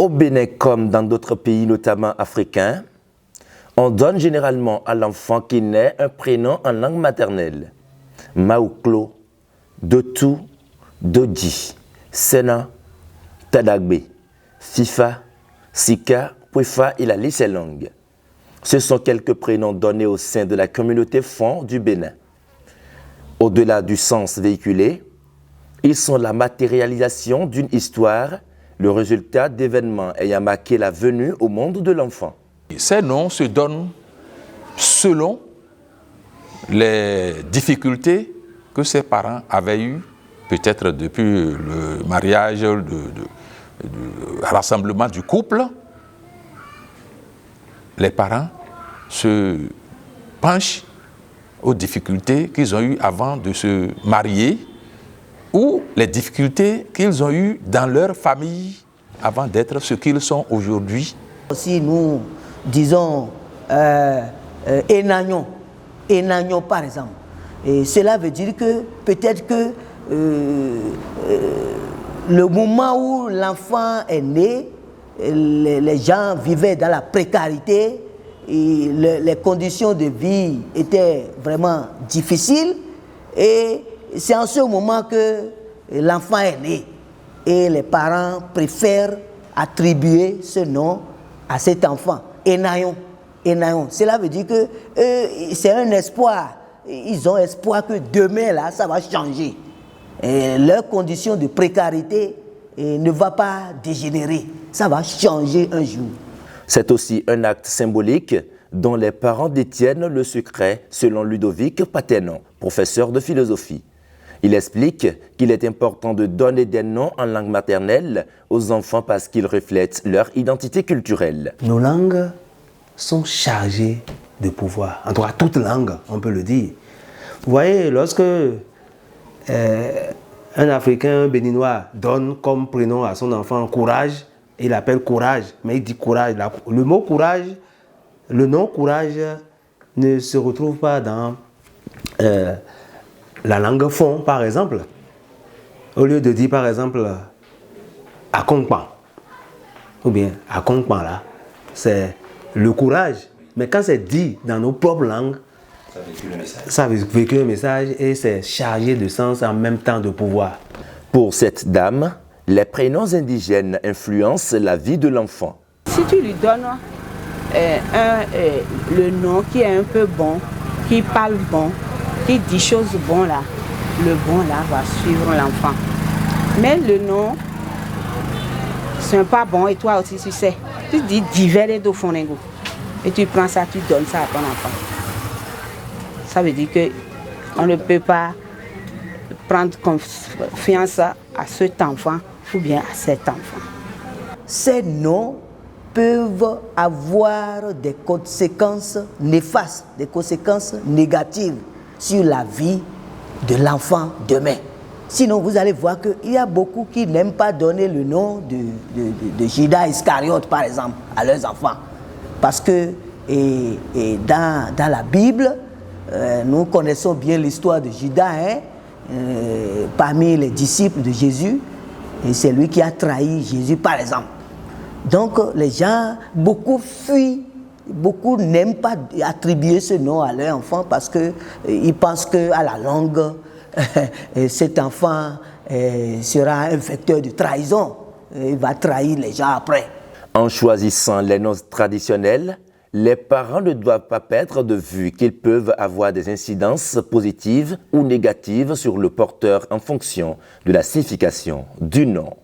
Au Bénin comme dans d'autres pays, notamment africains, on donne généralement à l'enfant qui naît un prénom en langue maternelle. Maouklo, Dotou, Dodi, Sena, Tadagbe, Fifa, Sika, Pwefa et la liste est longue. Ce sont quelques prénoms donnés au sein de la communauté Fon du Bénin. Au-delà du sens véhiculé, ils sont la matérialisation d'une histoire, le résultat d'événements ayant marqué la venue au monde de l'enfant. Ces noms se donnent selon les difficultés que ses parents avaient eues, peut-être depuis le mariage, le rassemblement du couple. Les parents se penchent aux difficultés qu'ils ont eues avant de se marier ou les difficultés qu'ils ont eues dans leur famille avant d'être ce qu'ils sont aujourd'hui. Si nous disons Enagnon par exemple, et cela veut dire que peut-être que le moment où l'enfant est né, les gens vivaient dans la précarité et les conditions de vie étaient vraiment difficiles et c'est en ce moment que l'enfant est né et les parents préfèrent attribuer ce nom à cet enfant, Enayon. Cela veut dire que c'est un espoir. Ils ont espoir que demain, là, ça va changer. Et leur condition de précarité ne va pas dégénérer. Ça va changer un jour. C'est aussi un acte symbolique dont les parents détiennent le secret, selon Ludovic Patenon, professeur de philosophie. Il explique qu'il est important de donner des noms en langue maternelle aux enfants parce qu'ils reflètent leur identité culturelle. Nos langues sont chargées de pouvoir. En tout cas, toute langue, on peut le dire. Vous voyez, lorsque un Africain, un Béninois, donne comme prénom à son enfant courage, il appelle courage, mais il dit courage. Le mot courage, le nom courage ne se retrouve pas dans la langue Fon, par exemple. Au lieu de dire, par exemple, Akongpan, ou bien Akongpan là, c'est le courage. Mais quand c'est dit dans nos propres langues, ça véhicule le message et c'est chargé de sens en même temps de pouvoir. Pour cette dame, les prénoms indigènes influencent la vie de l'enfant. Si tu lui donnes le nom qui est un peu bon, qui parle bon, qui dit choses bonnes là, le bon là va suivre l'enfant. Mais le nom, c'est pas bon et toi aussi tu sais. Tu dis divers et d'ofonego. Et tu prends ça, tu donnes ça à ton enfant. Ça veut dire qu'on ne peut pas prendre confiance à cet enfant ou bien à cet enfant. Ces noms peuvent avoir des conséquences néfastes, des conséquences négatives sur la vie de l'enfant demain. Sinon, vous allez voir qu'il y a beaucoup qui n'aiment pas donner le nom de Judas Iscariote, par exemple, à leurs enfants. Parce que dans la Bible, nous connaissons bien l'histoire de Judas, parmi les disciples de Jésus, et c'est lui qui a trahi Jésus, par exemple. Donc, les gens, beaucoup fuient, beaucoup n'aiment pas attribuer ce nom à leur enfant parce qu'ils pensent qu'à la longue, cet enfant sera un vecteur de trahison. Il va trahir les gens après. En choisissant les noms traditionnels, les parents ne doivent pas perdre de vue qu'ils peuvent avoir des incidences positives ou négatives sur le porteur en fonction de la signification du nom.